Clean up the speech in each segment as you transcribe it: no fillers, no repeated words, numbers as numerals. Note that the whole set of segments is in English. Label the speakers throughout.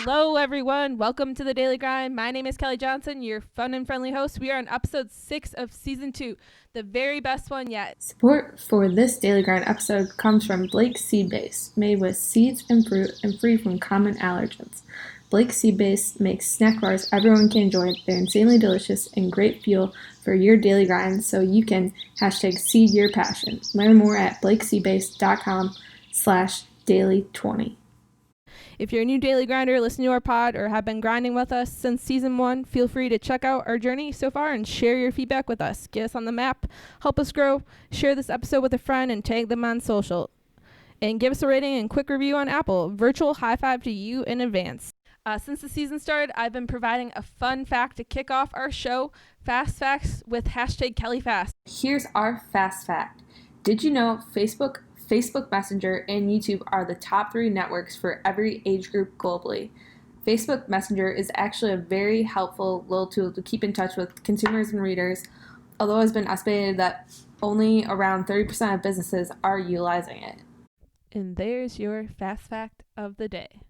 Speaker 1: Hello, everyone. Welcome to the Daily Grind. My name is Kelly Johnson, your fun and friendly host. We are on episode 6 of season 2, the very best one yet.
Speaker 2: Support for this Daily Grind episode comes from Blake's Seed Base, made with seeds and fruit and free from common allergens. Blake's Seed Base makes snack bars everyone can enjoy. They're insanely delicious and great fuel for your daily grind, so you can #seed your passion. Learn more at blakeseedbase.com/daily20.
Speaker 1: If you're a new daily grinder, listen to our pod, or have been grinding with us since season 1, feel free to check out our journey so far and share your feedback with us. Get us on the map, help us grow, share this episode with a friend, and tag them on social. And give us a rating and quick review on Apple. Virtual high five to you in advance. Since the season started, I've been providing a fun fact to kick off our show, Fast Facts with #KellyFast.
Speaker 2: Here's our fast fact. Did you know Facebook Messenger, and YouTube are the top 3 networks for every age group globally? Facebook Messenger is actually a very helpful little tool to keep in touch with consumers and readers, although it's been estimated that only around 30% of businesses are utilizing it.
Speaker 1: And there's your fast fact of the day.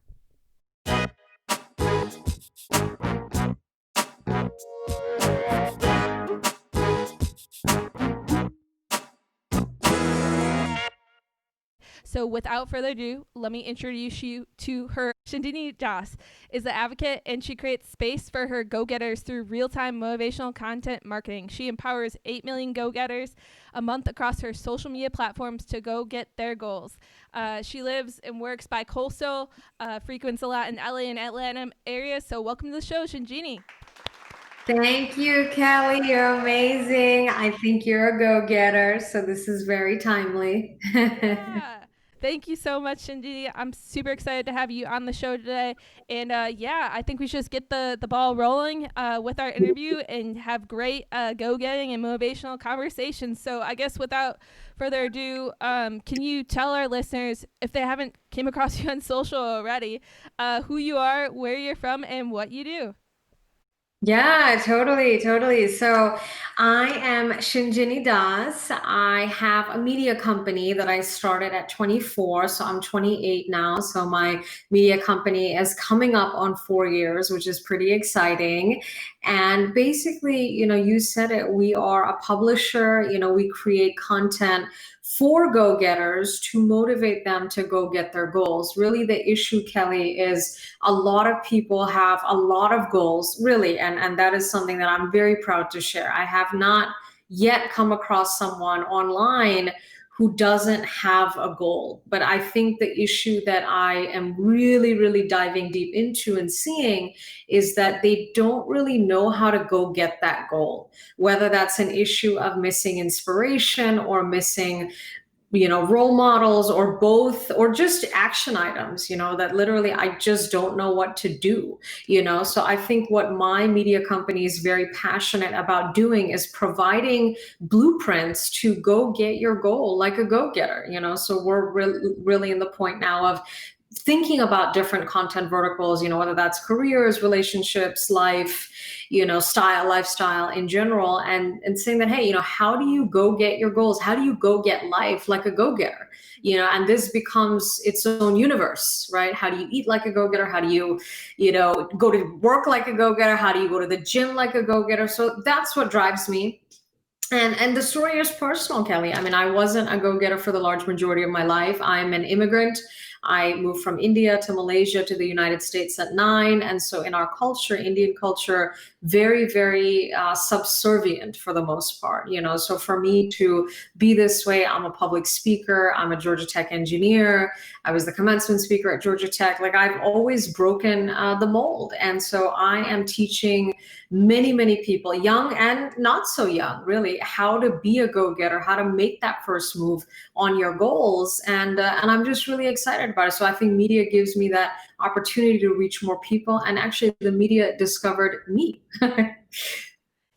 Speaker 1: So without further ado, let me introduce you to her. Shinjini Das is an advocate, and she creates space for her go-getters through real-time motivational content marketing. She empowers 8 million go-getters a month across her social media platforms to go get their goals. She lives and works bi-coastal, frequents a lot in LA and Atlanta areas. So welcome to the show, Shinjini.
Speaker 3: Thank you, Kelly. You're amazing. I think you're a go-getter, so this is very timely.
Speaker 1: Yeah. Thank you so much, Shinjini. I'm super excited to have you on the show today. And yeah, I think we should just get the ball rolling with our interview and have great go-getting and motivational conversations. So I guess without further ado, can you tell our listeners, if they haven't came across you on social already, who you are, where you're from, and what you do?
Speaker 3: Yeah, totally. So I am Shinjini Das. I have a media company that I started at 24. So I'm 28 now. So my media company is coming up on 4 years, which is pretty exciting. And basically, you said it, we are a publisher, we create content for go-getters to motivate them to go get their goals. Really, the issue, Kelly, is a lot of people have a lot of goals, really, and that is something that I'm very proud to share. I have not yet come across someone online who doesn't have a goal. But I think the issue that I am really diving deep into and seeing is that they don't really know how to go get that goal, whether that's an issue of missing inspiration or missing role models, or both, or just action items, that literally I just don't know what to do. So I think what my media company is very passionate about doing is providing blueprints to go get your goal like a go-getter. So we're really in the point now of thinking about different content verticals, whether that's careers, relationships, life, style, lifestyle in general, and saying that, hey, how do you go get your goals? How do you go get life like a go-getter? And this becomes its own universe, right? How do you eat like a go-getter? How do you, go to work like a go-getter? How do you go to the gym like a go-getter? So that's what drives me. And the story is personal, Kelly. I mean, I wasn't a go-getter for the large majority of my life. I'm an immigrant. I moved from India to Malaysia to the United States at 9. And so in our culture, Indian culture, very subservient for the most part. So for me to be this way, I'm a public speaker. I'm a Georgia Tech engineer. I was the commencement speaker at Georgia Tech. Like, I've always broken the mold. And so I am teaching many people, young and not so young, really, how to be a go-getter, how to make that first move on your goals. And I'm just really excited about it. So I think media gives me that opportunity to reach more people. And actually, the media discovered me.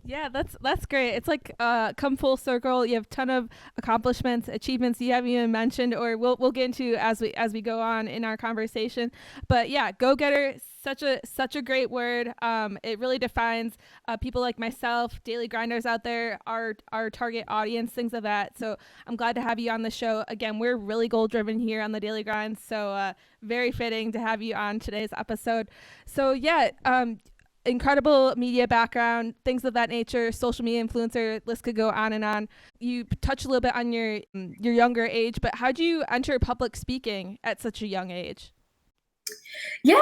Speaker 1: Yeah, that's great. It's like come full circle. You have a ton of accomplishments, achievements you haven't even mentioned, or we'll get into as we go on in our conversation. But yeah, go getter, such a great word. It really defines people like myself, daily grinders out there, our target audience, things of that. So I'm glad to have you on the show again. We're really goal driven here on the Daily Grind, so very fitting to have you on today's episode. So yeah, incredible media background, things of that nature, social media influencer, list could go on and on. You touched a little bit on your younger age, but how'd you enter public speaking at such a young age?
Speaker 3: Yeah,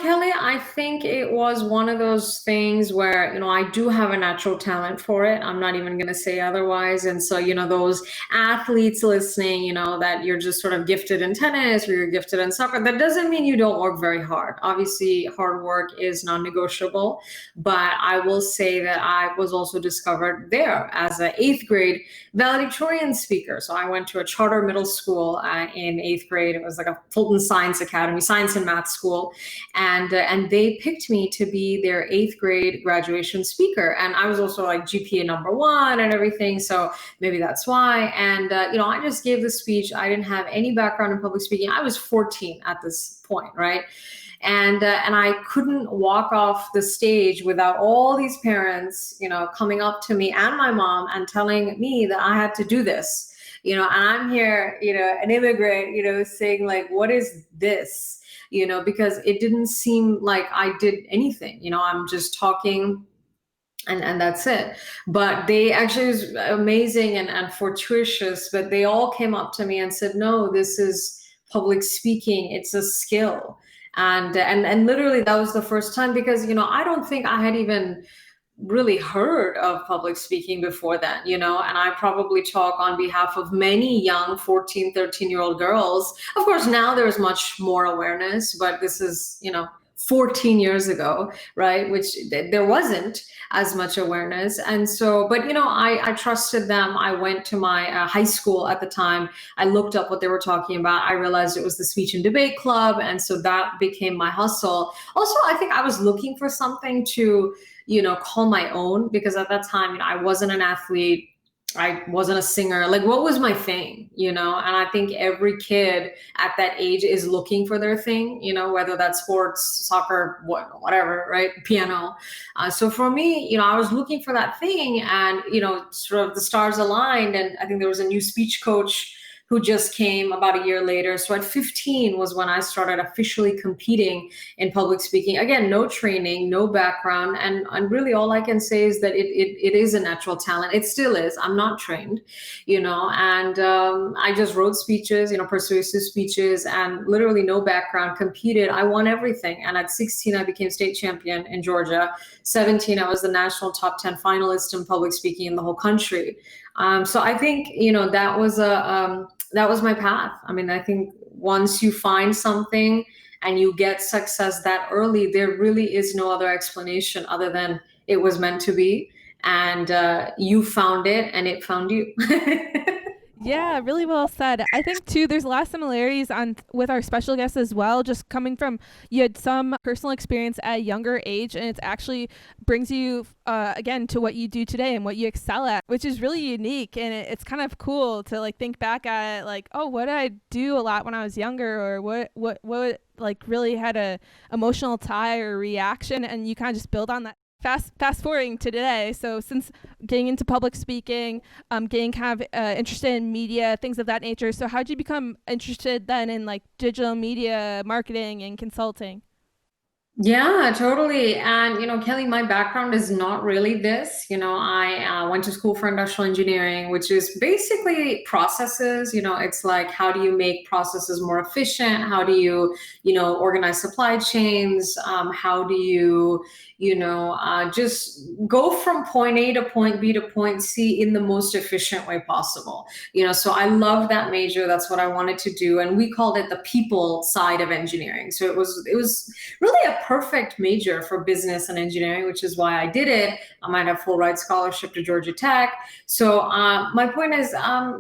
Speaker 3: Kelly, I think it was one of those things where, I do have a natural talent for it. I'm not even going to say otherwise. And so, those athletes listening, that you're just sort of gifted in tennis or you're gifted in soccer, that doesn't mean you don't work very hard. Obviously, hard work is non-negotiable, but I will say that I was also discovered there as an eighth grade valedictorian speaker. So I went to a charter middle school in eighth grade. It was like a Fulton Science Academy, science and math school, and they picked me to be their eighth grade graduation speaker. And I was also like GPA #1 and everything, so maybe that's why. And I just gave the speech. I didn't have any background in public speaking. I was 14 at this point, right? And I couldn't walk off the stage without all these parents, coming up to me and my mom and telling me that I had to do this. And I'm here, an immigrant, saying like, what is this? Because it didn't seem like I did anything. I'm just talking and that's it. But they actually, was amazing and fortuitous, but they all came up to me and said, no, this is public speaking. It's a skill. And literally that was the first time, because I don't think I had even really heard of public speaking before then, and I probably talk on behalf of many young 14, 13-year-old girls. Of course, now there's much more awareness, but this is, 14 years ago, right? Which there wasn't as much awareness. And so, but, I trusted them. I went to my high school at the time. I looked up what they were talking about. I realized it was the speech and debate club. And so that became my hustle. Also, I think I was looking for something to, call my own, because at that time, I wasn't an athlete. I wasn't a singer. Like, what was my thing, And I think every kid at that age is looking for their thing, whether that's sports, soccer, whatever, right? Piano. So for me, I was looking for that thing, and, sort of the stars aligned. And I think there was a new speech coach who just came about a year later. So at 15 was when I started officially competing in public speaking. Again, no training, no background. And really all I can say is that it is a natural talent. It still is. I'm not trained, and I just wrote speeches, persuasive speeches, and literally no background, competed. I won everything. And at 16, I became state champion in Georgia. 17, I was the national top 10 finalist in public speaking in the whole country. So I think, that was my path. I mean, I think once you find something and you get success that early, there really is no other explanation other than it was meant to be. And you found it and it found you.
Speaker 1: Yeah, really well said. I think too, there's a lot of similarities on with our special guest as well. Just coming from, you had some personal experience at a younger age, and it actually brings you again to what you do today and what you excel at, which is really unique. And it's kind of cool to like think back at it, like, oh, what did I do a lot when I was younger, or what like really had a emotional tie or reaction, and you kind of just build on that. Fast forwarding to today, so since getting into public speaking, getting kind of interested in media, things of that nature. So how did you become interested then in like digital media marketing and consulting?
Speaker 3: Yeah, totally. And, Kelly, my background is not really this. I went to school for industrial engineering, which is basically processes. It's like, how do you make processes more efficient? How do you, organize supply chains? How do you, just go from point A to point B to point C in the most efficient way possible. So I love that major. That's what I wanted to do. And we called it the people side of engineering. So it was really a perfect major for business and engineering, which is why I did it. I might have full ride scholarship to Georgia Tech. So my point is,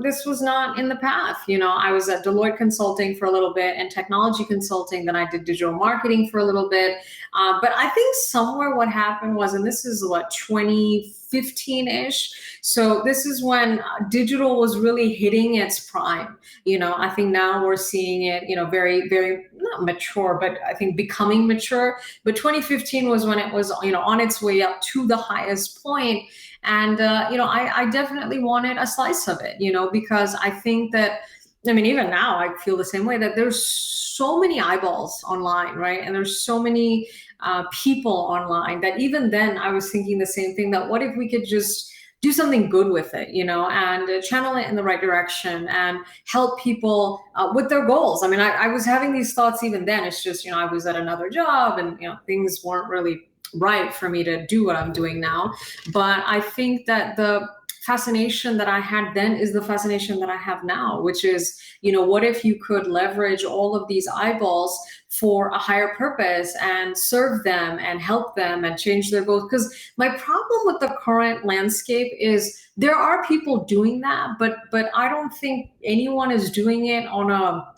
Speaker 3: this was not in the path. I was at Deloitte Consulting for a little bit and technology consulting. Then I did digital marketing for a little bit. But I think somewhere what happened was, and this is what, 2015-ish. So this is when digital was really hitting its prime. I think now we're seeing it, very, very not mature, but I think becoming mature. But 2015 was when it was, on its way up to the highest point. And, I definitely wanted a slice of it, because I think that, I mean, even now I feel the same way, that there's so many eyeballs online, right? And there's so many people online, that even then I was thinking the same thing, that what if we could just do something good with it, and channel it in the right direction and help people with their goals. I mean, I was having these thoughts even then. It's just, I was at another job and, things weren't really right for me to do what I'm doing now. But I think that the fascination that I had then is the fascination that I have now, which is, what if you could leverage all of these eyeballs for a higher purpose and serve them and help them and change their goals? Because my problem with the current landscape is there are people doing that, but I don't think anyone is doing it on a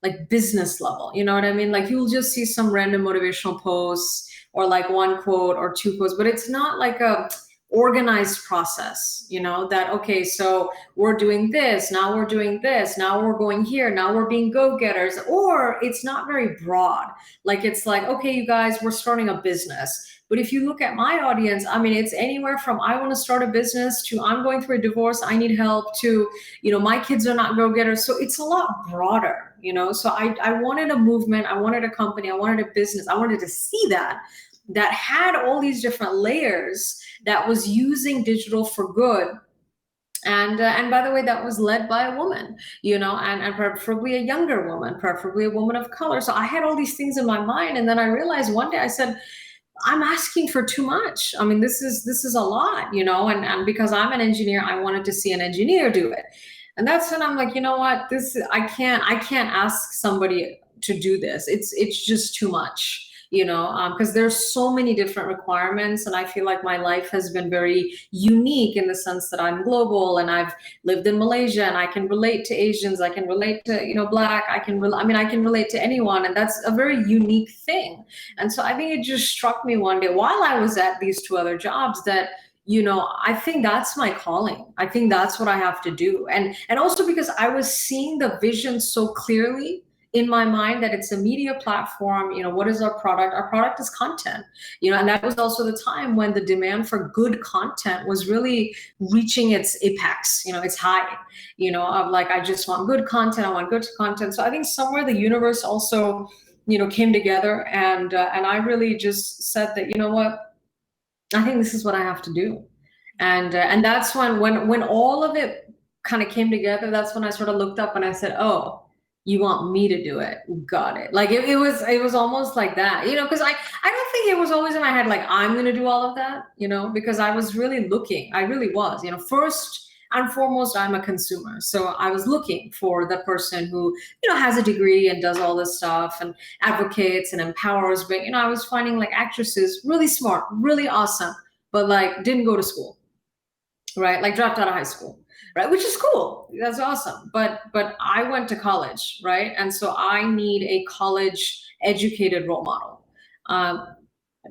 Speaker 3: like business level. You know what I mean? Like you'll just see some random motivational posts or like one quote or two quotes, but it's not like a organized process, that, okay, so we're doing this, now we're doing this, now we're going here, now we're being go-getters. Or it's not very broad. Like, it's like, okay, you guys, we're starting a business. But if you look at my audience, I mean, it's anywhere from I want to start a business to I'm going through a divorce, I need help, to, my kids are not go-getters. So it's a lot broader, so I wanted a movement, I wanted a company, I wanted a business, I wanted to see that had all these different layers, that was using digital for good. And by the way, that was led by a woman, and preferably a younger woman, preferably a woman of color. So I had all these things in my mind. And then I realized one day, I said, I'm asking for too much. I mean, this is a lot, and because I'm an engineer, I wanted to see an engineer do it. And that's when I'm like, you know what, I can't ask somebody to do this. It's just too much. Because there's so many different requirements. And I feel like my life has been very unique in the sense that I'm global and I've lived in Malaysia and I can relate to Asians. I can relate to, Black. I can relate to anyone. And that's a very unique thing. And so I think it just struck me one day while I was at these two other jobs that, I think that's my calling. I think that's what I have to do. And also because I was seeing the vision so clearly in my mind, that it's a media platform. What is our product? Our product is content, and that was also the time when the demand for good content was really reaching its apex, its high, of like, I just want good content. I want good content. So I think somewhere the universe also, came together, and I really just said that, what, I think this is what I have to do. And that's when all of it kind of came together. That's when I sort of looked up and I said, oh, you want me to do it? Got it. Like it was almost like that, because I don't think it was always in my head, like, I'm going to do all of that, because I was really looking, I really was, first and foremost, I'm a consumer. So I was looking for the person who, has a degree and does all this stuff and advocates and empowers. But, I was finding like actresses really smart, really awesome, but like didn't go to school, right? Like dropped out of high school. Right, which is cool. That's awesome. But I went to college, right? And so I need a college educated role model.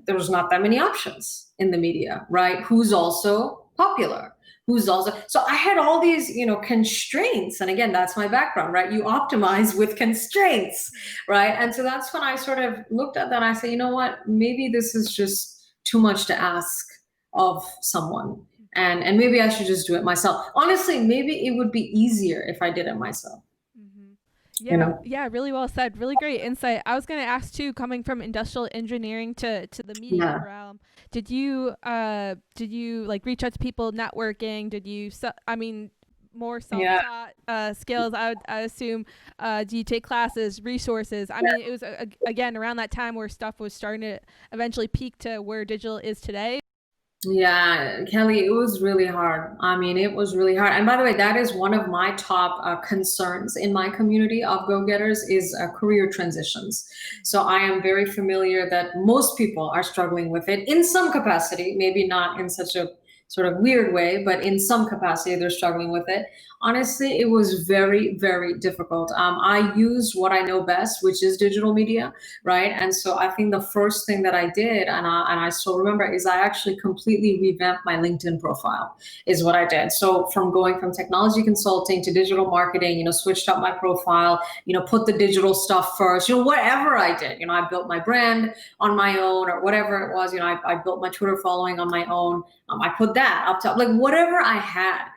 Speaker 3: There was not that many options in the media, right? Who's also popular? So I had all these, constraints. And again, that's my background, right? You optimize with constraints, right? And so that's when I sort of looked at that and I said, you know what, maybe this is just too much to ask of someone. And maybe I should just do it myself. Honestly, maybe it would be easier if I did it myself.
Speaker 1: Mm-hmm. Yeah, yeah, really well said. Really great insight. I was going to ask too, coming from industrial engineering to the media realm, did you like reach out to people networking? Did you, more self-taught skills, I assume? Do you take classes, resources? I mean, it was again around that time where stuff was starting to eventually peak to where digital is today.
Speaker 3: Yeah, Kelly, it was really hard. I mean, it was really hard. And by the way, that is one of my top concerns in my community of go-getters is career transitions. So I am very familiar that most people are struggling with it in some capacity, maybe not in such a sort of weird way, but in some capacity they're struggling with it. Honestly, it was very, very difficult. I used what I know best, which is digital media, right? And so I think the first thing that I did, and I still remember, is I actually completely revamped my LinkedIn profile, is what I did. So from going from technology consulting to digital marketing, switched up my profile, put the digital stuff first, whatever I did, I built my brand on my own or whatever it was, I built my Twitter following on my own. I put that up top, like whatever I had.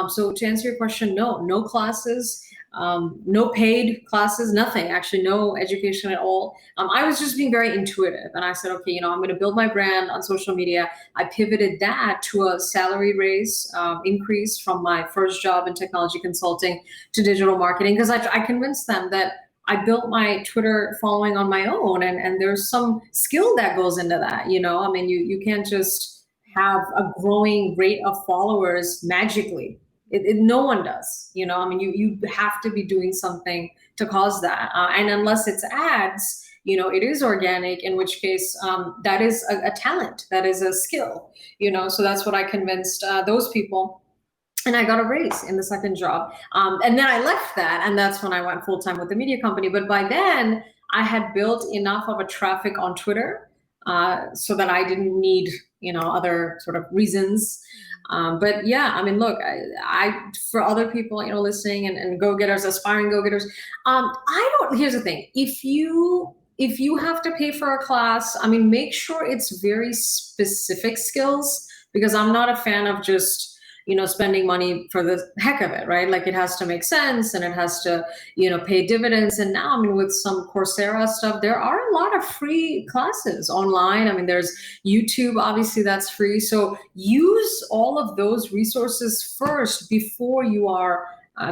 Speaker 3: So to answer your question, no classes, no paid classes, nothing, actually, no education at all. I was just being very intuitive. And I said, okay, I'm going to build my brand on social media. I pivoted that to a salary raise increase from my first job in technology consulting to digital marketing, because I convinced them that I built my Twitter following on my own, and there's some skill that goes into that. I mean, you can't just have a growing rate of followers magically. No one does. I mean, you have to be doing something to cause that. And unless it's ads, it is organic, in which case that is a talent, that is a skill. So that's what I convinced those people. And I got a raise in the second job. And then I left that, and that's when I went full time with the media company. But by then, I had built enough of a traffic on Twitter so that I didn't need, other sort of reasons. But yeah, I mean, look, I for other people, listening and go-getters, aspiring go-getters, here's the thing. If you have to pay for a class, I mean, make sure it's very specific skills, because I'm not a fan of just, spending money for the heck of it, right? Like, it has to make sense, and it has to, pay dividends. And now, I mean, with some Coursera stuff, there are a lot of free classes online. I mean, there's YouTube, obviously, that's free. So use all of those resources first before you are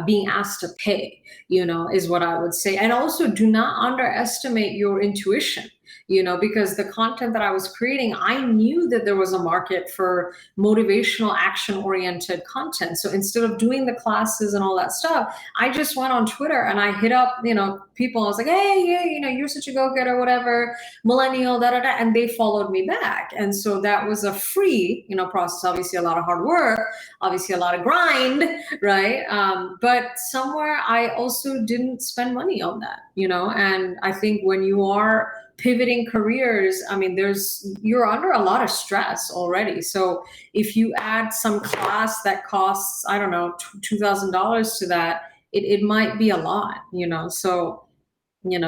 Speaker 3: being asked to pay, is what I would say. And also, do not underestimate your intuition. Because the content that I was creating, I knew that there was a market for motivational, action-oriented content. So instead of doing the classes and all that stuff, I just went on Twitter and I hit up, people. I was like, hey, yeah, you're such a go-getter, whatever, millennial, da da da, and they followed me back. And so that was a free, process. Obviously, a lot of hard work, obviously a lot of grind, right? But somewhere I also didn't spend money on that, and I think when you are pivoting careers, I mean, you're under a lot of stress already. So if you add some class that costs, I don't know, $2,000 to that, it might be a lot, So,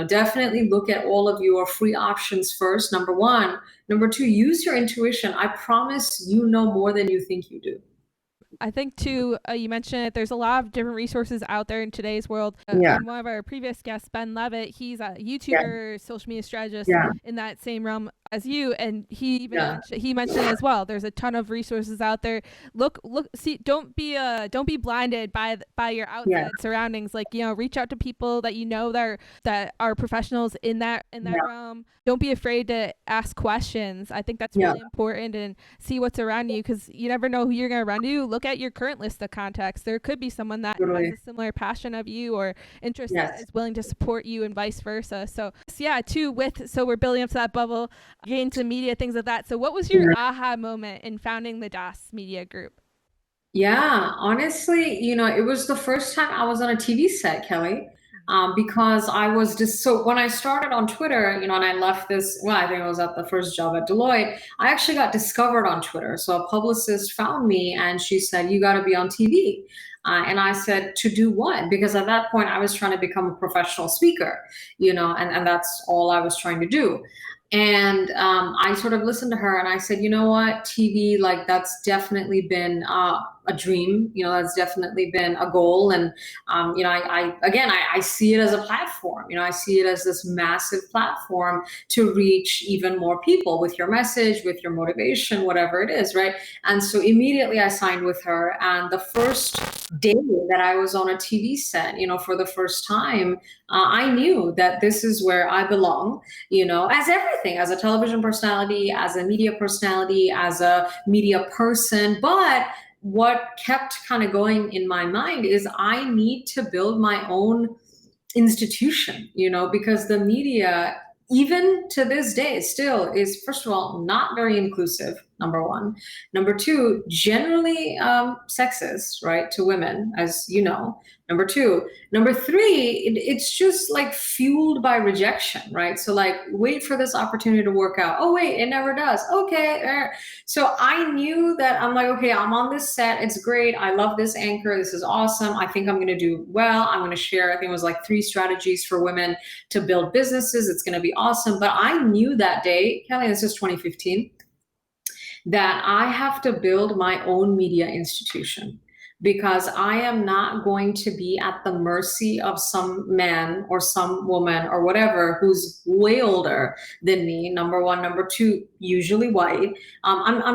Speaker 3: definitely look at all of your free options first, number one. Number two, use your intuition. I promise you know more than you think you do.
Speaker 1: I think too, you mentioned it, there's a lot of different resources out there in today's world.
Speaker 3: Yeah.
Speaker 1: And one of our previous guests, Ben Levitt, he's a
Speaker 3: Yeah.
Speaker 1: YouTuber, social media strategist
Speaker 3: Yeah.
Speaker 1: in that same realm as you, and he even
Speaker 3: Yeah.
Speaker 1: he mentioned as well. There's a ton of resources out there. Look, see, don't be blinded by your outside
Speaker 3: Yeah.
Speaker 1: surroundings. Like, reach out to people that that are professionals in that
Speaker 3: Yeah.
Speaker 1: realm. Don't be afraid to ask questions. I think that's
Speaker 3: Yeah.
Speaker 1: really important, and see what's around you, because you never know who you're going to run to. Look at your current list of contacts. There could be someone that
Speaker 3: Totally.
Speaker 1: has a similar passion of you or interest that
Speaker 3: Yes.
Speaker 1: is willing to support you, and vice versa. So yeah, too, so we're building up to that bubble, getting to media, things like that. So what was your aha moment in founding the DAS Media Group?
Speaker 3: Yeah, honestly, it was the first time I was on a TV set, Kelly, because I was just so when I started on Twitter, and I left this, well, I think I was at the first job at Deloitte, I actually got discovered on Twitter. So a publicist found me and she said, you got to be on TV. And I said, to do what? Because at that point, I was trying to become a professional speaker, and that's all I was trying to do. And I sort of listened to her and I said, you know what, TV, like, that's definitely been a dream, that's definitely been a goal. And, I see it as a platform, I see it as this massive platform to reach even more people with your message, with your motivation, whatever it is, right? And so immediately I signed with her. And the first day that I was on a TV set, for the first time, I knew that this is where I belong, as everything, as a television personality, as a media personality, as a media person. But what kept kind of going in my mind is I need to build my own institution, because the media, even to this day, still is, first of all, not very inclusive, number one. Number two, generally sexist, right, to women, as you know. Number two. Number three, it's just like fueled by rejection, right? So, like, wait for this opportunity to work out. Oh, wait, it never does. Okay. So I knew that I'm like, okay, I'm on this set. It's great. I love this anchor. This is awesome. I think I'm going to do well. I'm going to share, I think it was like 3 strategies for women to build businesses. It's going to be awesome. But I knew that day, Kelly, this is 2015, that I have to build my own media institution, because I am not going to be at the mercy of some man or some woman or whatever who's way older than me. Number one. Number two, usually white. I'm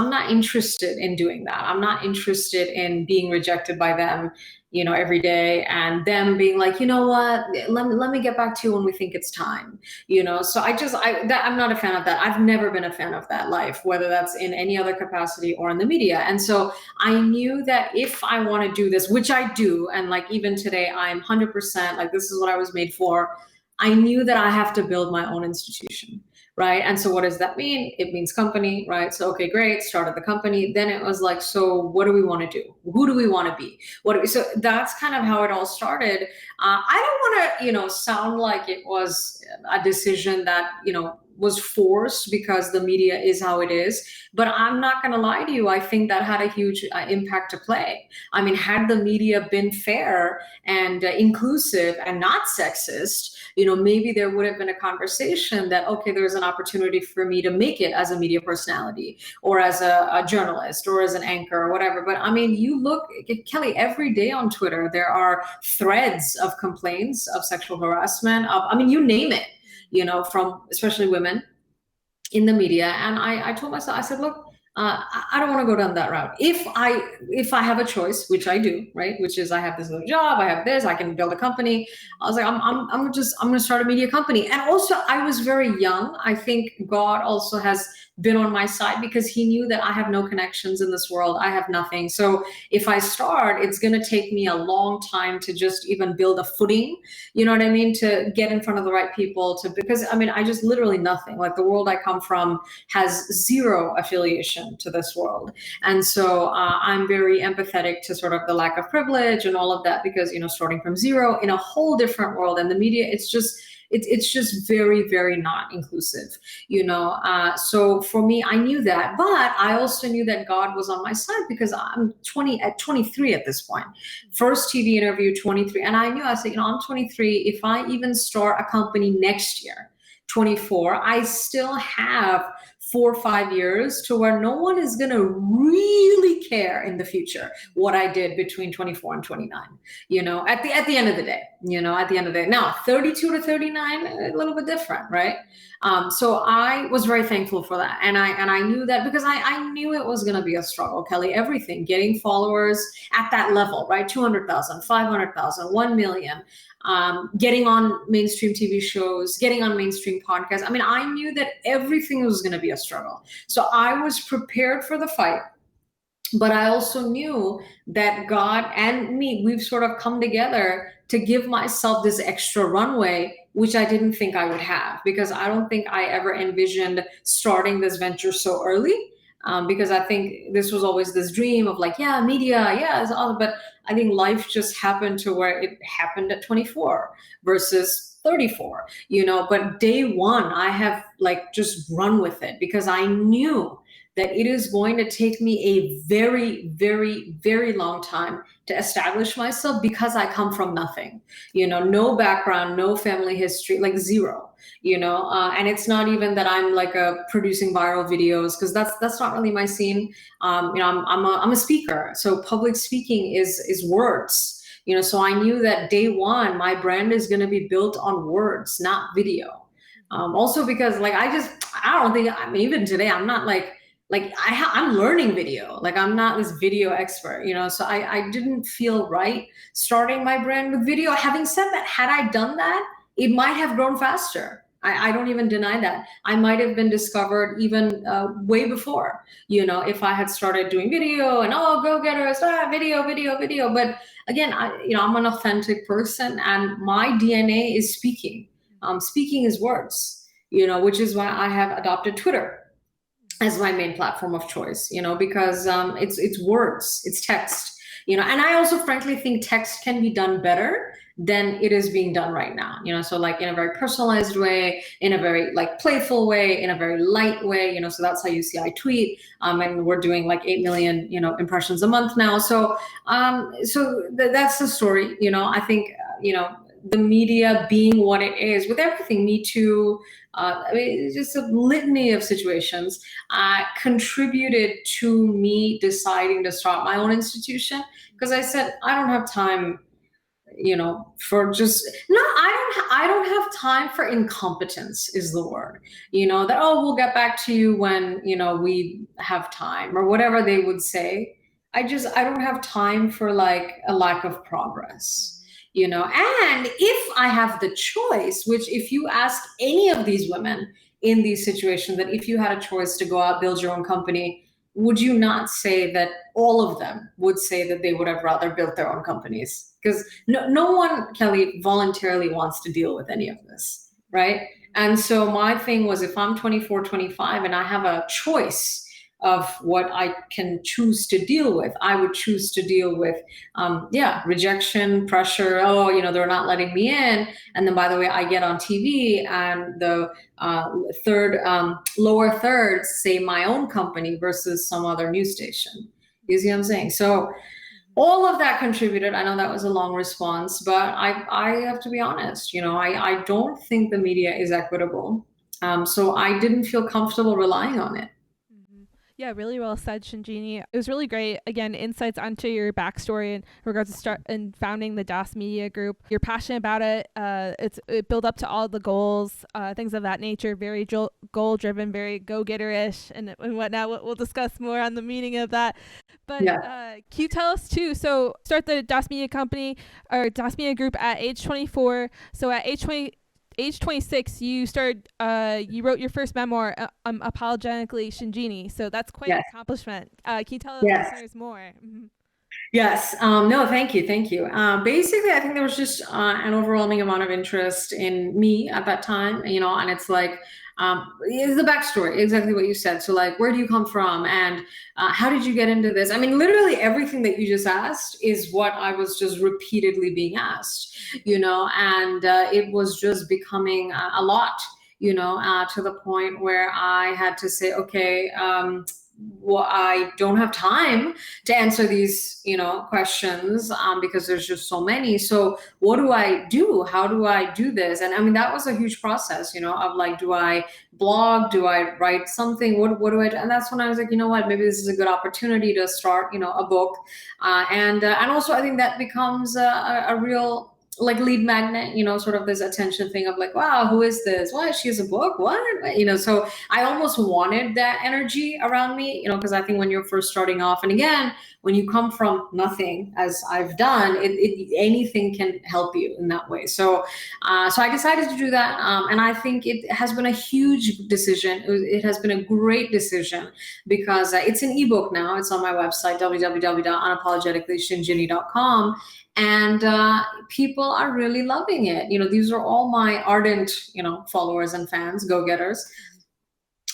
Speaker 3: not interested in doing that. I'm not interested in being rejected by them, every day, and them being like, you know what, let me get back to you when we think it's time. So I'm not a fan of that. I've never been a fan of that life, whether that's in any other capacity or in the media. And so I knew that if I want to do this, which I do, and like even today, I'm 100% like, this is what I was made for. I knew that I have to build my own institution, right? And so what does that mean? It means company, right? So, okay, great, started the company. Then it was like, so what do we want to do? Who do we want to be? So that's kind of how it all started. I don't want to, sound like it was a decision that, was forced because the media is how it is. But I'm not going to lie to you. I think that had a huge impact to play. I mean, had the media been fair and inclusive and not sexist, maybe there would have been a conversation that, okay, there's an opportunity for me to make it as a media personality or as a journalist or as an anchor or whatever. But I mean, you look, Kelly, every day on Twitter, there are threads of complaints of sexual harassment, you name it, from especially women in the media. And I told myself, I said, look, I don't want to go down that route. If I have a choice, which I do, right? Which is I have this little job, I have this, I can build a company. I was like, I'm going to start a media company. And also, I was very young. I think God also has been on my side, because he knew that I have no connections in this world. I have nothing. So if I start, it's going to take me a long time to just even build a footing, you know what I mean? To get in front of the right people, because I just literally nothing. Like, the world I come from has zero affiliation to this world. And so I'm very empathetic to sort of the lack of privilege and all of that, because, starting from zero in a whole different world, and the media, it's just very, very not inclusive, so for me, I knew that, but I also knew that God was on my side, because I'm 23 at this point, first TV interview, 23. And I knew, I said, I'm 23. If I even start a company next year, 24, I still have 4 or 5 years to where no one is going to really care in the future what I did between 24 and 29, at the end of the day, now 32 to 39, a little bit different, right? So I was very thankful for that. And I knew that, because I knew it was going to be a struggle, Kelly, everything, getting followers at that level, right? 200,000, 500,000, 1 million, getting on mainstream TV shows, getting on mainstream podcasts. I knew that everything was going to be a struggle. So I was prepared for the fight. But I also knew that God and me, we've sort of come together to give myself this extra runway, which I didn't think I would have, because I don't think I ever envisioned starting this venture so early. Because I think this was always this dream of like, yeah, media, yeah, it's all, but I think life just happened to where it happened at 24 versus 34, but day one, I have like just run with it, because I knew that it is going to take me a very, very, very long time to establish myself, because I come from nothing, no background, no family history, like zero, and it's not even that I'm like producing viral videos, because that's not really my scene. I'm a speaker, so public speaking is words, so I knew that day one, my brand is going to be built on words, not video. Also because like, I don't think, even today, I'm not like like I'm learning video. Like I'm not this video expert, so I didn't feel right starting my brand with video. Having said that, had I done that, it might have grown faster. I don't even deny that. I might have been discovered even way before, if I had started doing video and, oh, go getters, video, video, video. But again, I'm an authentic person, and my DNA is speaking. Speaking is words, which is why I have adopted Twitter as my main platform of choice, because it's words, it's text, and I also frankly think text can be done better than it is being done right now, so like in a very personalized way, in a very like playful way, in a very light way, so that's how you see I tweet, and we're doing like 8 million, impressions a month now. So that's the story. I think, the media being what it is, with everything, Me Too, I mean, it's just a litany of situations contributed to me deciding to start my own institution, because I said I don't have time, for just no, I don't have time for incompetence is the word, that, oh, we'll get back to you when, we have time, or whatever they would say. I don't have time for like a lack of progress. And if I have the choice, which if you ask any of these women in these situations, that if you had a choice to go out, build your own company, would you not say that all of them would say that they would have rather built their own companies? Because no one, Kelly, voluntarily wants to deal with any of this, right? And so my thing was, if I'm 24, 25, and I have a choice of what I can choose to deal with, I would choose to deal with, rejection, pressure. Oh, they're not letting me in. And then, by the way, I get on TV, and the lower thirds say my own company versus some other news station. You see what I'm saying? So all of that contributed. I know that was a long response, but I have to be honest. I don't think the media is equitable. So I didn't feel comfortable relying on it.
Speaker 1: Yeah, really well said, Shinjini. It was really great. Again, insights onto your backstory in regards to start and founding the Das Media Group. You're passionate about it. It built up to all the goals, things of that nature. Very goal driven, very go getter-ish, and whatnot. We'll discuss more on the meaning of that. But
Speaker 3: Yeah.
Speaker 1: can you tell us too? So start the Das Media Company or Das Media Group at age 24. So at age 26, you you wrote your first memoir, Apologetically Shinjini. So that's quite an accomplishment. Can you tell the listeners more? Mm-hmm.
Speaker 3: Yes. No, thank you. Thank you. Basically, I think there was just an overwhelming amount of interest in me at that time, and it's like, it's the backstory, exactly what you said. So like, where do you come from? And how did you get into this? I mean, literally everything that you just asked is what I was just repeatedly being asked, and it was just becoming a lot, to the point where I had to say, okay, well, I don't have time to answer these, questions, because there's just so many. So what do I do? How do I do this? And I mean, that was a huge process, of like, do I blog? Do I write something? What do I do? And that's when I was like, you know what, maybe this is a good opportunity to start, a book. And also I think that becomes a real like lead magnet, sort of this attention thing of like, wow, who is this? Why, she has a book? What? So I almost wanted that energy around me, because I think when you're first starting off, and again, when you come from nothing, as I've done, anything can help you in that way. So I decided to do that. And I think it has been a huge decision. It has been a great decision, because it's an ebook now. It's on my website, www.unapologeticallyshinjini.com. And people are really loving it. These are all my ardent, followers and fans, go-getters.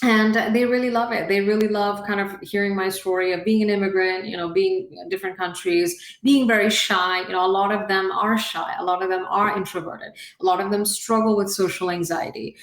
Speaker 3: And they really love it. They really love kind of hearing my story of being an immigrant, being in different countries, being very shy. A lot of them are shy. A lot of them are introverted. A lot of them struggle with social anxiety,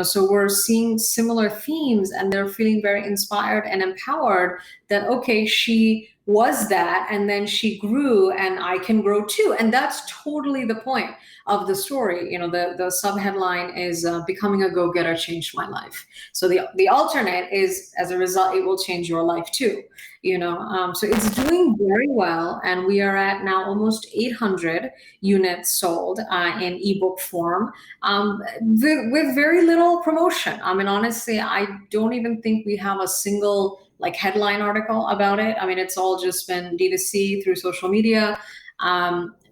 Speaker 3: so we're seeing similar themes, and they're feeling very inspired and empowered that, okay, she was that, and then she grew, and I can grow too. And that's totally the point of the story. The subheadline is becoming a go-getter changed my life. So the alternate is, as a result, it will change your life too. So it's doing very well, and we are at now almost 800 units sold in ebook form, with very little promotion. I mean, honestly, I don't even think we have a single like headline article about it. I mean, it's all just been D2C through social media,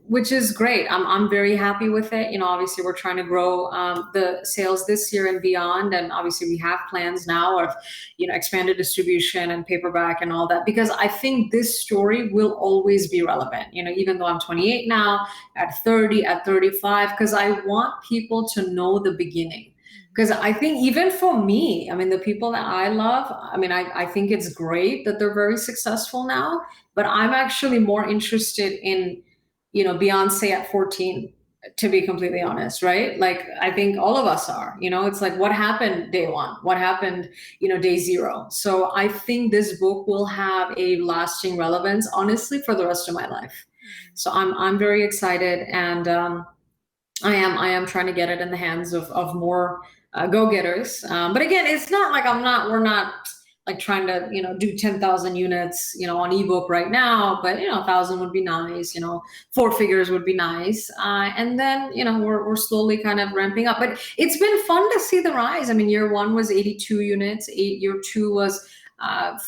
Speaker 3: which is great. I'm very happy with it. You know, obviously we're trying to grow the sales this year and beyond. And obviously we have plans now of, you know, expanded distribution and paperback and all that, because I think this story will always be relevant, you know, even though I'm 28 now, at 30, at 35, because I want people to know the beginning. Because I think even for me, I mean, the people that I love, I mean, I think it's great that they're very successful now, but I'm actually more interested in, you know, Beyonce at 14, to be completely honest, right? Like, I think all of us are, you know, it's like, what happened day one? What happened, you know, day zero? So I think this book will have a lasting relevance, honestly, for the rest of my life. So I'm very excited, and I am trying to get it in the hands of more go-getters. But again, it's not like we're not like trying to, you know, do 10,000 units, you know, on ebook right now, but, you know, 1,000 would be nice, you know, four figures would be nice. And then, you know, we're slowly kind of ramping up, but it's been fun to see the rise. I mean, year one was 82 units, year two was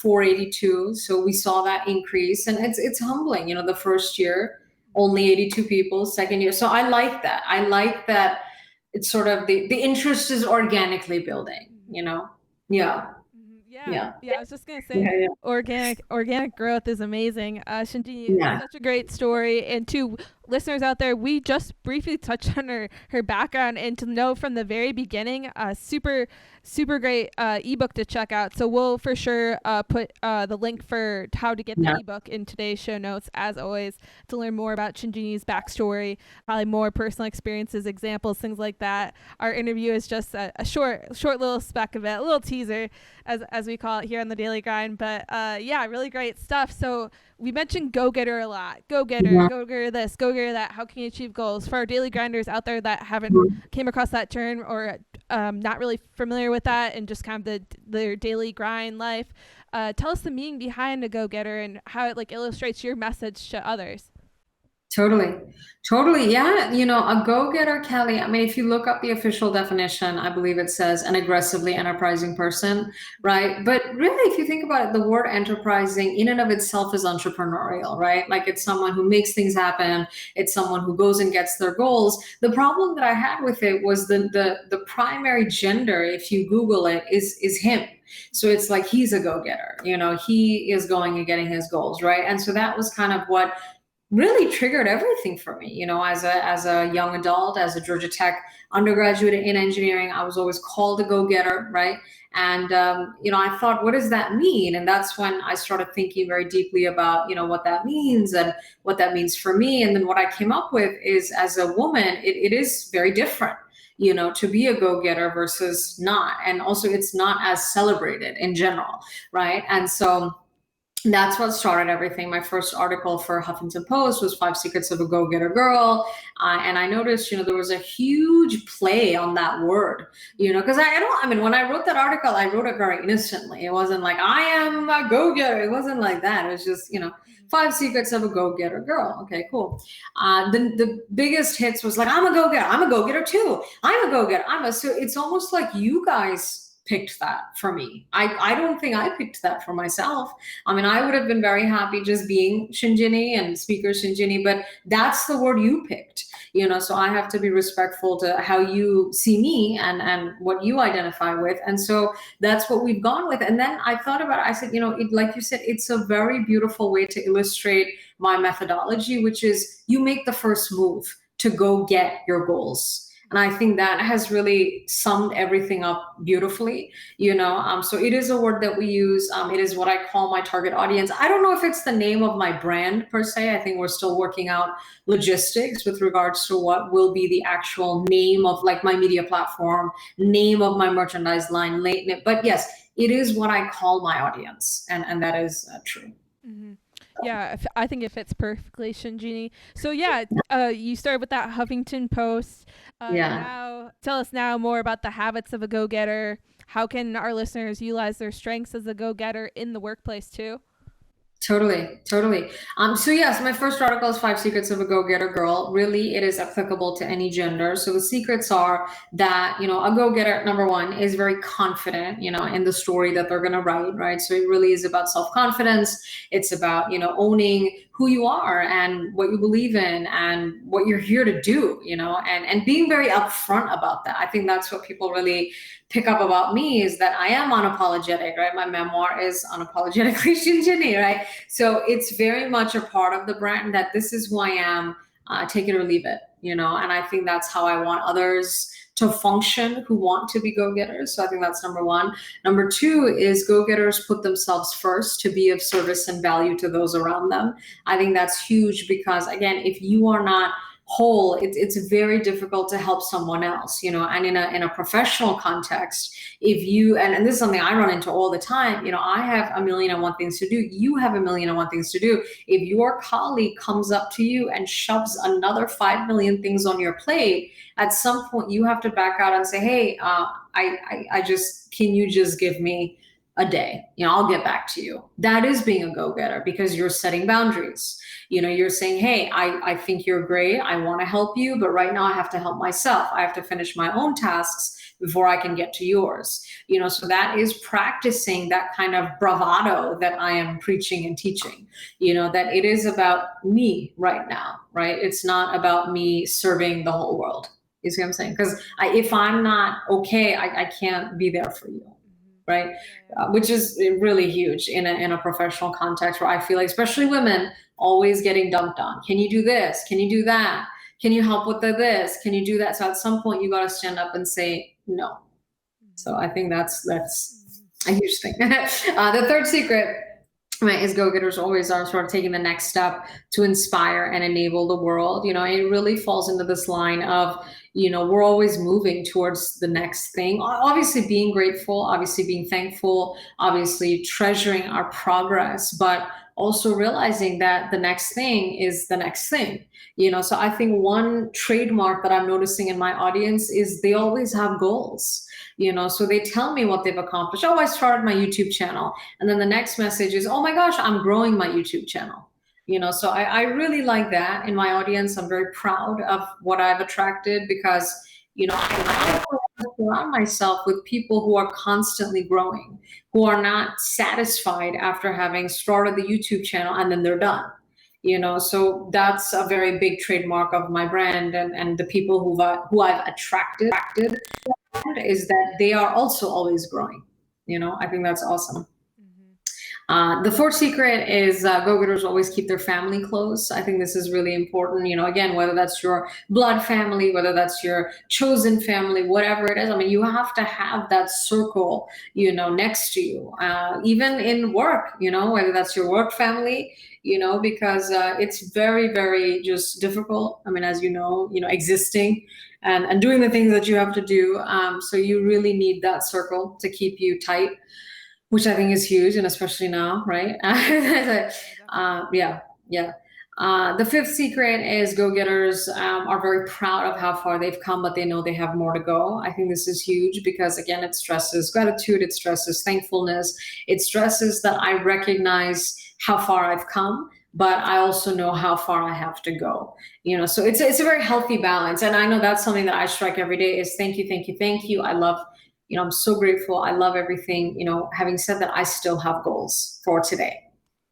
Speaker 3: 482. So we saw that increase, and it's humbling, you know, the first year, only 82 people, second year. So I like that. I like that it's sort of the interest is organically building, you know? Yeah.
Speaker 1: Yeah,
Speaker 3: Yeah.
Speaker 1: yeah. I was just gonna say,
Speaker 3: Yeah. Yeah.
Speaker 1: organic growth is amazing. Shinjini,
Speaker 3: Yeah.
Speaker 1: such a great story. And to listeners out there, we just briefly touched on her background, and to know from the very beginning, super great ebook to check out. So we'll for sure put the link for how to get the
Speaker 3: Yeah.
Speaker 1: ebook in today's show notes, as always, to learn more about Shinjini's backstory, probably more personal experiences, examples, things like that. Our interview is just a short little speck of it, a little teaser, as we call it here on the Daily Grind. But yeah, really great stuff. So we mentioned go-getter a lot. Go-getter,
Speaker 3: Yeah.
Speaker 1: go-getter this, go-getter that. How can you achieve goals? For our daily grinders out there that haven't came across that term, or not really familiar with that, and just kind of their daily grind life, tell us the meaning behind a go-getter and how it like illustrates your message to others.
Speaker 3: Totally. Totally. Yeah. You know, a go-getter, Kelly, I mean, if you look up the official definition, I believe it says an aggressively enterprising person, right? But really, if you think about it, the word enterprising in and of itself is entrepreneurial, right? Like, it's someone who makes things happen. It's someone who goes and gets their goals. The problem that I had with it was the primary gender, if you Google it, is him. So it's like, he's a go-getter, you know, he is going and getting his goals, right? And so that was kind of what really triggered everything for me, you know, as a young adult, as a Georgia Tech undergraduate in engineering. I was always called a go-getter, right? And you know, I thought, what does that mean? And that's when I started thinking very deeply about, you know, what that means and what that means for me. And then what I came up with is, as a woman, it is very different, you know, to be a go-getter versus not. And also, it's not as celebrated in general, right? And so that's what started everything. My first article for Huffington Post was Five Secrets of a Go-Getter Girl. And I noticed, you know, there was a huge play on that word, you know, because I mean, when I wrote that article, I wrote it very innocently. It wasn't like, I am a go-getter. It wasn't like that. It was just, you know, Five Secrets of a Go-Getter Girl. Okay, cool. The biggest hits was like, I'm a go-getter. I'm a go-getter too. I'm a go-getter. So it's almost like you guys picked that for me. I don't think I picked that for myself. I mean, I would have been very happy just being Shinjini and speaker Shinjini, but that's the word you picked, you know, so I have to be respectful to how you see me and what you identify with. And so that's what we've gone with. And then I thought about it. I said, you know, like you said, it's a very beautiful way to illustrate my methodology, which is you make the first move to go get your goals. And I think that has really summed everything up beautifully, you know. So it is a word that we use. It is what I call my target audience. I don't know if it's the name of my brand per se. I think we're still working out logistics with regards to what will be the actual name of like my media platform, name of my merchandise line, but yes, it is what I call my audience, and that is true.
Speaker 1: Mm-hmm. Yeah, I think it fits perfectly, Shinjini. So yeah, you started with that Huffington Post.
Speaker 3: Yeah.
Speaker 1: Now, tell us now more about the habits of a go-getter. How can our listeners utilize their strengths as a go-getter in the workplace too?
Speaker 3: Totally, totally. So yes, my first article is Five Secrets of a Go-Getter Girl. Really, it is applicable to any gender. So the secrets are that, a go-getter, number one, is very confident, in the story that they're gonna write, right? So it really is about self-confidence. It's about, owning who you are and what you believe in and what you're here to do, and being very upfront about that. I think that's what people really pick up about me, is that I am unapologetic, right? My memoir is Unapologetically Shinjini, right? So it's very much a part of the brand that this is who I am, take it or leave it, and I think that's how I want others to function who want to be go-getters. So I think that's number one. Number two is go-getters put themselves first to be of service and value to those around them. I think that's huge because, again, if you are not whole, it's very difficult to help someone else, and in a professional context, if you, and this is something I run into all the time, I have a million and one things to do, you have a million and one things to do. If your colleague comes up to you and shoves another 5 million things on your plate, at some point you have to back out and say, hey, I just, can you just give me a day? I'll get back to you. That is being a go-getter, because you're setting boundaries. You're saying, hey, I think you're great, I want to help you, but right now I have to help myself, I have to finish my own tasks before I can get to yours. So that is practicing that kind of bravado that I am preaching and teaching, that it is about me right now, right? It's not about me serving the whole world. You see what I'm saying? Because if I'm not okay, I can't be there for you, right? Which is really huge in a professional context, where I feel like, especially women, always getting dumped on. Can you do this? Can you do that? Can you help with this? Can you do that? So at some point you got to stand up and say no. So I think that's a huge thing. The third secret, right, is go-getters always are sort of taking the next step to inspire and enable the world. It really falls into this line of, we're always moving towards the next thing. Obviously being grateful, obviously being thankful, obviously treasuring our progress, but also realizing that the next thing is the next thing. So I think one trademark that I'm noticing in my audience is they always have goals. So they tell me what they've accomplished. Oh, I started my YouTube channel. And then the next message is, oh my gosh, I'm growing my YouTube channel. So I really like that in my audience. I'm very proud of what I've attracted, because, I surround myself with people who are constantly growing, who are not satisfied after having started the YouTube channel and then they're done. So that's a very big trademark of my brand, and the people who I've attracted is that they are also always growing. I think that's awesome. The fourth secret is go-getters always keep their family close. I think this is really important. Again, whether that's your blood family, whether that's your chosen family, whatever it is. I mean, you have to have that circle, next to you, even in work, whether that's your work family, because it's very, very just difficult. I mean, as existing and doing the things that you have to do. So you really need that circle to keep you tight, which I think is huge, and especially now, right? Yeah, yeah. The fifth secret is go-getters are very proud of how far they've come, but they know they have more to go. I think this is huge because, again, it stresses gratitude, it stresses thankfulness, it stresses that I recognize how far I've come, but I also know how far I have to go. So it's a very healthy balance, and I know that's something that I strike every day is thank you, thank you, thank you. I love. I'm so grateful. I love everything. Having said that, I still have goals for today.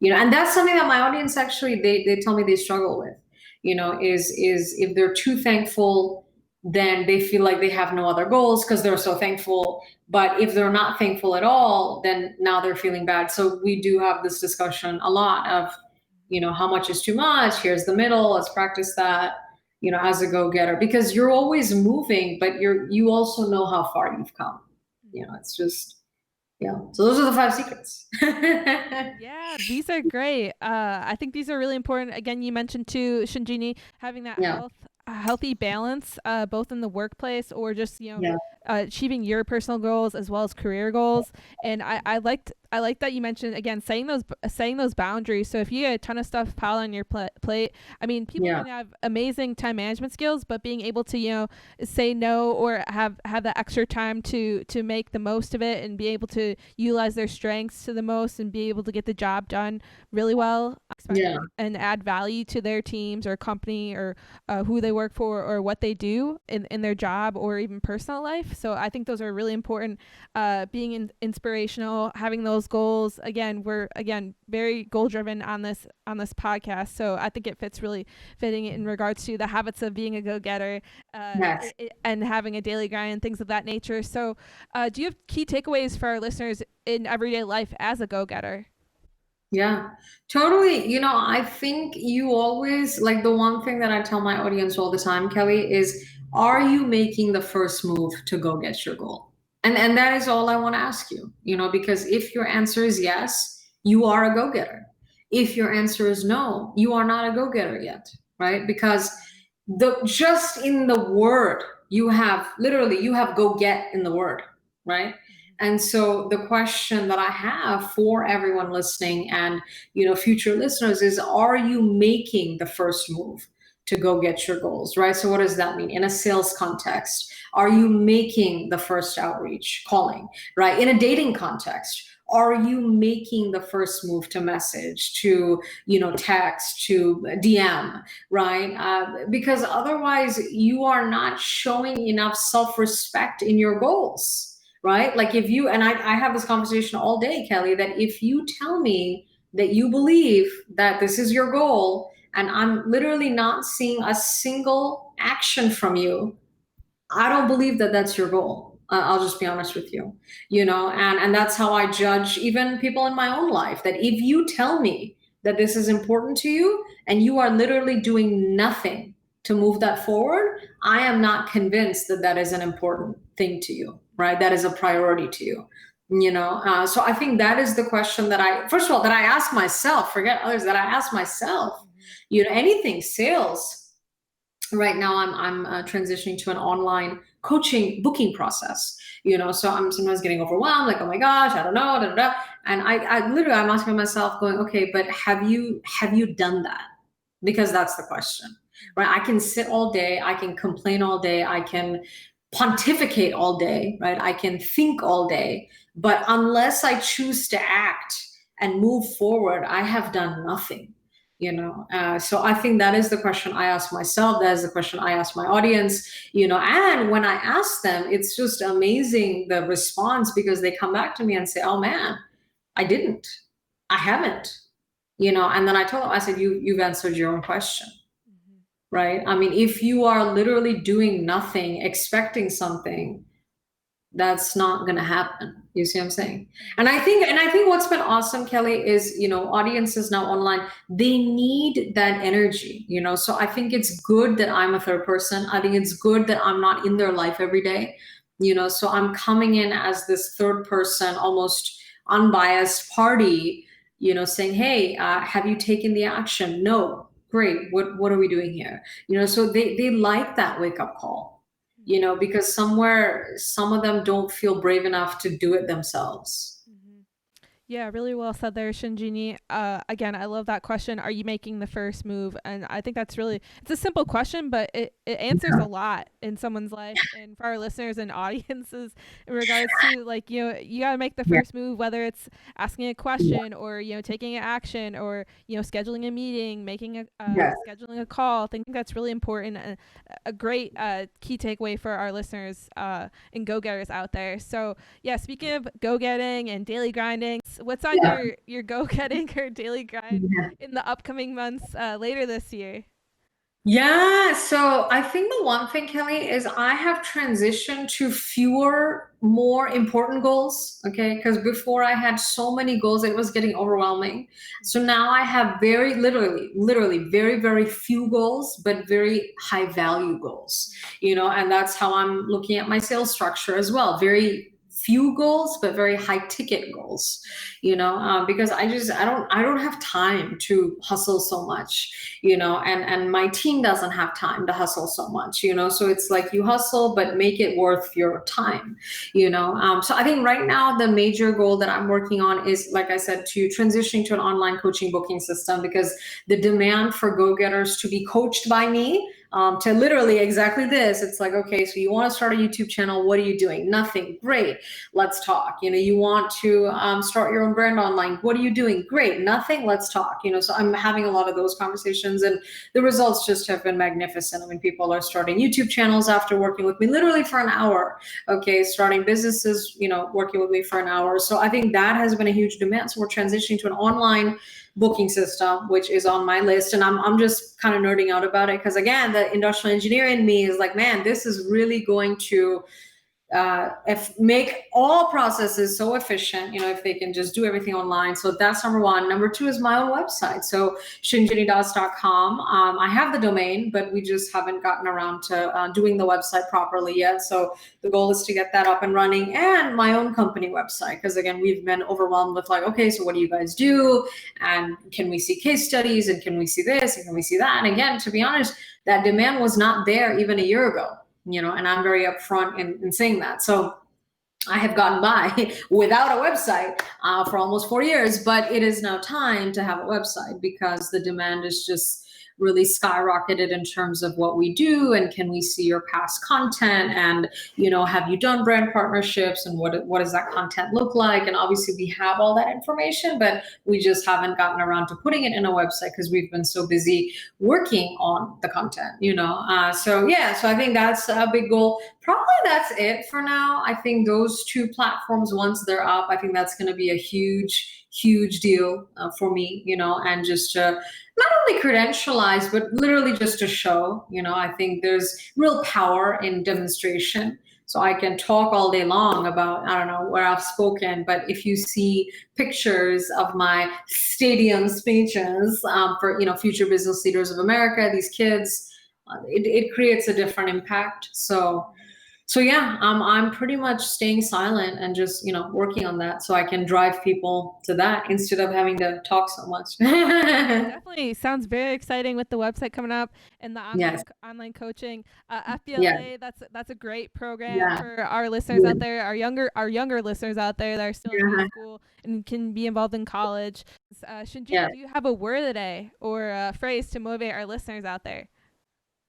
Speaker 3: And that's something that my audience actually they tell me they struggle with. Is if they're too thankful, then they feel like they have no other goals because they're so thankful. But if they're not thankful at all, then now they're feeling bad. So we do have this discussion a lot of, how much is too much? Here's the middle. Let's practice that. As a go-getter, because you're always moving, but you also know how far you've come. It's just, yeah. So those are the 5 secrets.
Speaker 1: Yeah, these are great. I think these are really important. Again, you mentioned too, Shinjini, having that healthy balance, both in the workplace or just, achieving your personal goals as well as career goals. And I liked I like that you mentioned again setting those boundaries. So if you get a ton of stuff piled on your plate, I mean, people
Speaker 3: Yeah.
Speaker 1: can have amazing time management skills, but being able to say no or have that extra time to make the most of it and be able to utilize their strengths to the most and be able to get the job done really well,
Speaker 3: Yeah.
Speaker 1: and add value to their teams or company or who they work for or what they do in their job or even personal life. So I think those are really important. Being inspirational, having those goals. Again, we're very goal driven on this podcast. So I think it fits really fitting in regards to the habits of being a go getter,
Speaker 3: Yes.
Speaker 1: and having a daily grind and things of that nature. So, do you have key takeaways for our listeners in everyday life as a go getter?
Speaker 3: Yeah, totally. I think you always like the one thing that I tell my audience all the time, Kelly, is are you making the first move to go get your goal? And that is all I want to ask you, because if your answer is yes, you are a go-getter. If your answer is no, you are not a go-getter yet, right? Because the just in the word, you have go get in the word, right? And so the question that I have for everyone listening and future listeners is, are you making the first move to go get your goals, right? So what does that mean in a sales context? Are you making the first outreach calling, right? In a dating context, are you making the first move to message, to text, to DM, right? Because otherwise you are not showing enough self-respect in your goals, right? Like if you, and I have this conversation all day, Kelly, that if you tell me that you believe that this is your goal and I'm literally not seeing a single action from you, I don't believe that that's your goal. I'll just be honest with you, and that's how I judge even people in my own life. That if you tell me that this is important to you and you are literally doing nothing to move that forward, I am not convinced that that is an important thing to you, right? That is a priority to you. So I think that is the question that first of all, that I ask myself, forget others, that I ask myself, anything sales. Right now I'm transitioning to an online coaching booking process, so I'm sometimes getting overwhelmed, like, oh my gosh, I don't know, da, da, da. And I literally, I'm asking myself going, okay, but have you done that? Because that's the question, right? I can sit all day, I can complain all day, I can pontificate all day, right? I can think all day, but unless I choose to act and move forward, I have done nothing. So I think that is the question I ask myself, that is the question I ask my audience, and when I ask them, it's just amazing, the response, because they come back to me and say, oh man, I haven't, and then I told them, I said, you've answered your own question, right? I mean, if you are literally doing nothing expecting something, that's not going to happen. You see what I'm saying? And I think what's been awesome, Kelly, is audiences now online, they need that energy, so I think it's good that I'm a third person. I think it's good that I'm not in their life every day, so I'm coming in as this third person, almost unbiased party, saying, hey, have you taken the action? No. Great. What are we doing here? So they like that wake up call, because somewhere some of them don't feel brave enough to do it themselves.
Speaker 1: Yeah, really well said there, Shinjini. Again, I love that question. Are you making the first move? And I think that's it's a simple question, but it answers a lot in someone's life and for our listeners and audiences in regards to like, you got to make the
Speaker 3: Yeah.
Speaker 1: first move, whether it's asking a question or, taking an action or, scheduling a meeting, making
Speaker 3: Yeah.
Speaker 1: scheduling a call. I think that's really important. And a great key takeaway for our listeners and go-getters out there. So yeah, speaking of go-getting and daily grinding, what's on
Speaker 3: Yeah.
Speaker 1: your go-getting or daily grind
Speaker 3: Yeah.
Speaker 1: in the upcoming months later this year?
Speaker 3: Yeah, so I think the one thing, Kelly, is I have transitioned to fewer, more important goals. Okay, because before I had so many goals, it was getting overwhelming. So now I have literally very, very few goals, but very high value goals. And that's how I'm looking at my sales structure as well. Very few goals, but very high ticket goals, because I don't have time to hustle so much, and my team doesn't have time to hustle so much, so it's like you hustle, but make it worth your time, so I think right now the major goal that I'm working on is, like I said, to transition to an online coaching booking system, because the demand for go-getters to be coached by me, to literally exactly this. It's like, okay, so you want to start a YouTube channel. What are you doing? Nothing. Great. Let's talk. You want to start your own brand online. What are you doing? Great. Nothing. Let's talk. So I'm having a lot of those conversations, and the results just have been magnificent. I mean, people are starting YouTube channels after working with me literally for an hour. Okay. Starting businesses, working with me for an hour. So I think that has been a huge demand. So we're transitioning to an online booking system, which is on my list. And I'm just kind of nerding out about it because, again, the industrial engineer in me is like, man, this is really going to make all processes so efficient, if they can just do everything online. So that's number one. Number two is my own website. So shinjinidas.com. I have the domain, but we just haven't gotten around to doing the website properly yet. So the goal is to get that up and running, and my own company website. Because again, we've been overwhelmed with like, okay, so what do you guys do? And can we see case studies? And can we see this? And can we see that? And again, to be honest, that demand was not there even a year ago. And I'm very upfront in saying that. So I have gotten by without a website for almost 4 years, but it is now time to have a website because the demand is just really skyrocketed in terms of what we do, and can we see your past content, and have you done brand partnerships, and what does that content look like? And obviously we have all that information, but we just haven't gotten around to putting it in a website because we've been so busy working on the content, so I think that's a big goal. Probably that's it for now. I think those two platforms, once they're up, I think that's going to be a huge deal for me, and just to not only credentialize, but literally just to show, I think there's real power in demonstration. So I can talk all day long about, I don't know, where I've spoken, but if you see pictures of my stadium speeches for, future business leaders of America, these kids, it creates a different impact. So yeah, I'm pretty much staying silent and just, working on that so I can drive people to that instead of having to talk so much.
Speaker 1: Definitely sounds very exciting with the website coming up and the
Speaker 3: Yes.
Speaker 1: online coaching.
Speaker 3: Yeah.
Speaker 1: FBLA, that's a great program
Speaker 3: Yeah.
Speaker 1: for our listeners out there, our younger listeners out there that are still in high
Speaker 3: Yeah.
Speaker 1: school and can be involved in college. Shinjini,
Speaker 3: Yeah.
Speaker 1: do you have a word today or a phrase to motivate our listeners out there?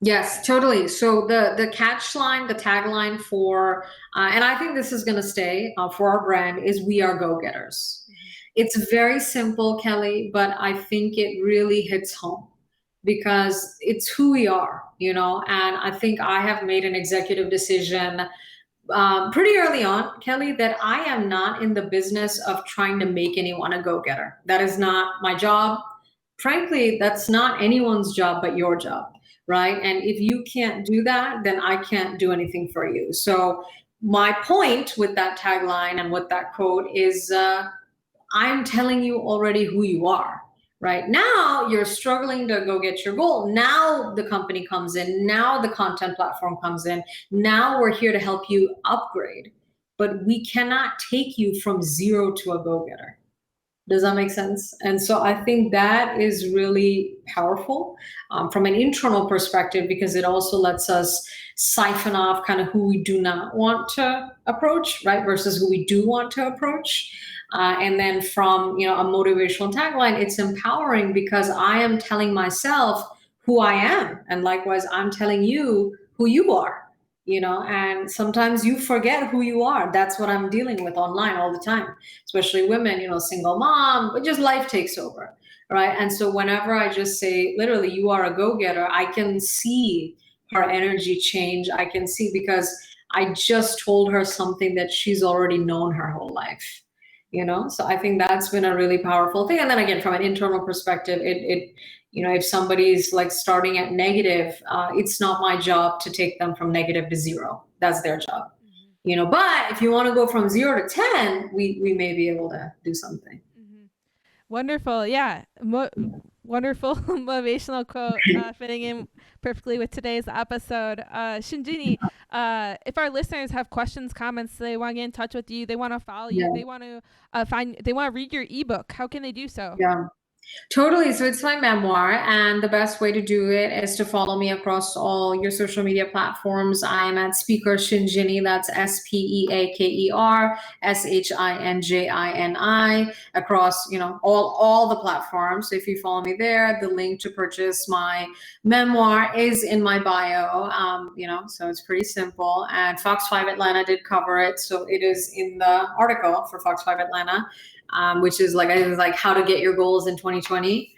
Speaker 3: Yes, totally. So the catch line, the tagline for, and I think this is going to stay for our brand, is "We are go-getters." It's very simple, Kelly, but I think it really hits home because it's who we are, And I think I have made an executive decision pretty early on, Kelly, that I am not in the business of trying to make anyone a go-getter. That is not my job. Frankly, that's not anyone's job but your job, right? And if you can't do that, then I can't do anything for you. So my point with that tagline and with that quote is I'm telling you already who you are. Right now, you're struggling to go get your goal. Now the company comes in. Now the content platform comes in. Now we're here to help you upgrade. But we cannot take you from zero to a go getter. Does that make sense? And so I think that is really powerful from an internal perspective because it also lets us siphon off kind of who we do not want to approach, right, versus who we do want to approach. And then from a motivational tagline, it's empowering because I am telling myself who I am, and likewise, I'm telling you who you are. And sometimes you forget who you are. That's what I'm dealing with online all the time, especially women, single mom, but just life takes over, right? And so whenever I just say, literally, you are a go-getter, I can see her energy change. I can see because I just told her something that she's already known her whole life, So I think that's been a really powerful thing. And then again, from an internal perspective, it if somebody's like starting at negative, it's not my job to take them from negative to zero. That's their job. But if you want to go from 0 to 10, we may be able to do something.
Speaker 1: Wonderful. Yeah. wonderful motivational quote fitting in perfectly with today's episode. Shinjini, if our listeners have questions, comments, they want to get in touch with you, they want to follow you, they want to they want to read your ebook, how can they do so?
Speaker 3: Yeah. Totally. So it's my memoir, and the best way to do it is to follow me across all your social media platforms. I am at Speaker Shinjini. That's SpeakerShinjini across, all the platforms. So if you follow me there, the link to purchase my memoir is in my bio. So it's pretty simple. And Fox 5 Atlanta did cover it, so it is in the article for Fox 5 Atlanta. Which is like, I think it's like how to get your goals in 2020.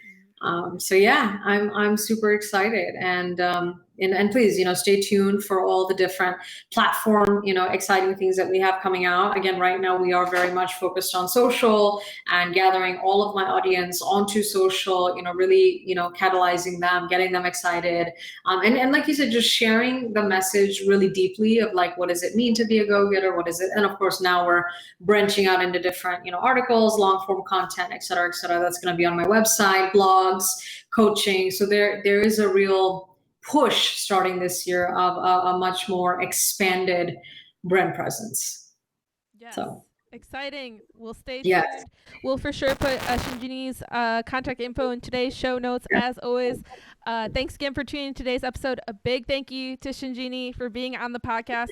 Speaker 3: So yeah, I'm super excited, and please, stay tuned for all the different platform, exciting things that we have coming out. Again, right now we are very much focused on social and gathering all of my audience onto social, really, catalyzing them, getting them excited. And like you said, just sharing the message really deeply of like, what does it mean to be a go-getter? What is it? And of course, now we're branching out into different, articles, long form content, et cetera, et cetera. That's going to be on my website, blogs, coaching. So there is a real push starting this year of a much more expanded brand presence.
Speaker 1: Yes.
Speaker 3: So
Speaker 1: exciting. We'll stay
Speaker 3: yes.
Speaker 1: tuned. We'll for sure put Shinjini's contact info in today's show notes, as always. Thanks again for tuning in today's episode. A big thank you to Shinjini for being on the podcast.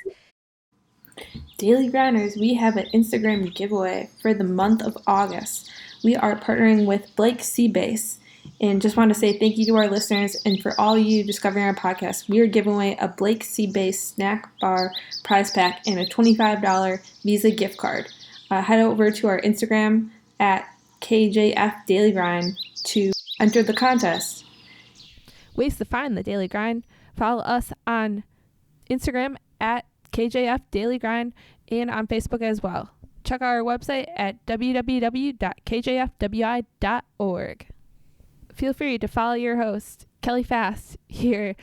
Speaker 2: Daily Grinders, we have an Instagram giveaway for the month of August. We are partnering with Blake Seabase. And just want to say thank you to our listeners, and for all you discovering our podcast, we are giving away a Blake Seabase snack bar prize pack and a $25 Visa gift card. Head over to our Instagram at KJF Daily Grind to enter the contest.
Speaker 1: Ways to find the Daily Grind: follow us on Instagram at KJF Daily Grind and on Facebook as well. Check out our website at www.kjfwi.org. Feel free to follow your host, Kelly Fast, here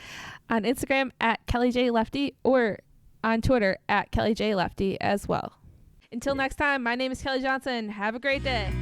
Speaker 1: on Instagram at Kelly J Lefty or on Twitter at Kelly J Lefty as well. Until next time, my name is Kelly Johnson. Have a great day.